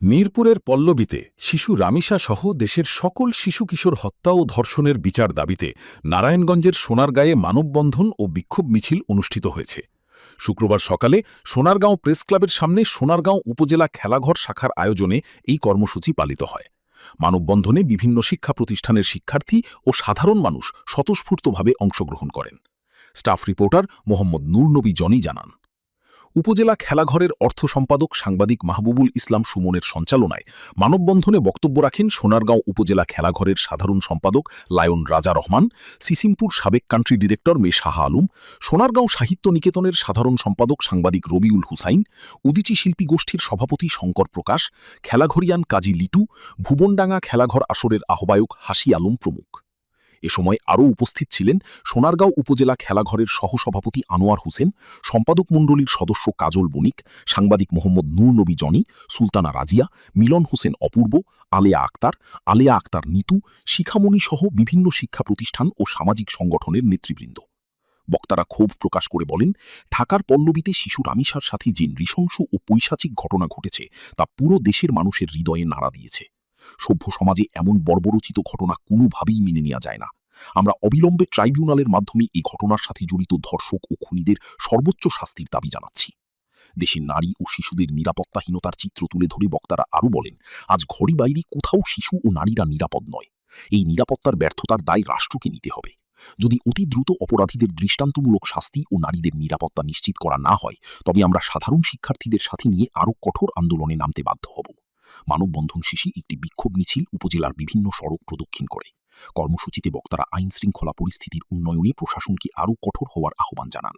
মিরপুরের পল্লবীতে শিশু রামিসা সহ দেশের সকল শিশু কিশোর হত্যা ও ধর্ষণের বিচার দাবিতে নারায়ণগঞ্জের সোনারগাঁয়ে মানববন্ধন ও বিক্ষোভ মিছিল অনুষ্ঠিত হয়েছে। শুক্রবার সকালে সোনারগাঁও প্রেস ক্লাবের সামনে সোনারগাঁও উপজেলা খেলাঘর শাখার আয়োজনে এই কর্মসূচি পালিত হয়। মানববন্ধনে বিভিন্ন শিক্ষা প্রতিষ্ঠানের শিক্ষার্থী ও সাধারণ মানুষ স্বতঃস্ফূর্তভাবে অংশগ্রহণ করেন। Staff reporter Mohammad Nurnabi Johnny জানান, উপজেলা খেলাঘরের অর্থ সম্পাদক সাংবাদিক মাহবুবুল ইসলাম সুমনের সঞ্চালনায় মানববন্ধনে বক্তব্য রাখেন সোনারগাঁও উপজেলা খেলাঘরের সাধারণ সম্পাদক লায়ন রাজা রহমান, সিসিমপুর সাবেক কান্ট্রি ডিরেক্টর মে শাহ আলম, সোনারগাঁও সাহিত্য নিকেতনের সাধারণ সম্পাদক সাংবাদিক রবিউল হুসাইন, উদীচী শিল্পী গোষ্ঠীর সভাপতি শঙ্কর প্রকাশ, খেলাঘরিয়ান কাজী লিটু, ভুবনডাঙ্গা খেলাঘর আসরের আহ্বায়ক হাসি আলম প্রমুখ। এ সময় আরও উপস্থিত ছিলেন সোনারগাঁও উপজেলা খেলাঘরের সহসভাপতি আনোয়ার হোসেন, সম্পাদক মণ্ডলীর সদস্য কাজল বণিক, সাংবাদিক মোহাম্মদ নূরনবী জনি, সুলতানা রাজিয়া, মিলন হোসেন অপূর্ব, আলেয়া আক্তার নিতু, শিখামণি সহ বিভিন্ন শিক্ষা প্রতিষ্ঠান ও সামাজিক সংগঠনের নেতৃবৃন্দ। বক্তারা ক্ষোভ প্রকাশ করে বলেন, ঢাকার পল্লবীতে শিশু রামিসার সাথে যে নৃশংস ও পৈশাচিক ঘটনা ঘটেছে তা পুরো দেশের মানুষের হৃদয়ে নাড়া দিয়েছে। সভ্য সমাজে এমন বর্বরোচিত ঘটনা কোনোভাবেই মেনে নেওয়া যায় না। আমরা অবিলম্বে ট্রাইব্যুনালের মাধ্যমে এই ঘটনার সাথে জড়িত ধর্ষক ও খুনিদের সর্বোচ্চ শাস্তির দাবি জানাচ্ছি। দেশের নারী ও শিশুদের নিরাপত্তাহীনতার চিত্র তুলে ধরে বক্তারা আরও বলেন, আজ ঘড়ি বাইরে কোথাও শিশু ও নারীরা নিরাপদ নয়। এই নিরাপত্তার ব্যর্থতার দায় রাষ্ট্রকে নিতে হবে। যদি অতি দ্রুত অপরাধীদের দৃষ্টান্তমূলক শাস্তি ও নারীদের নিরাপত্তা নিশ্চিত করা না হয়, তবে আমরা সাধারণ শিক্ষার্থীদের সাথে নিয়ে আরও কঠোর আন্দোলনে নামতে বাধ্য হব। মানববন্ধন শেষে একটি বিক্ষোভ মিছিল উপজেলার বিভিন্ন সড়ক প্রদক্ষিণ করে। কর্মসূচিতে বক্তারা আইনশৃঙ্খলা পরিস্থিতির উন্নয়নে প্রশাসনকে আরও কঠোর হওয়ার আহ্বান জানান।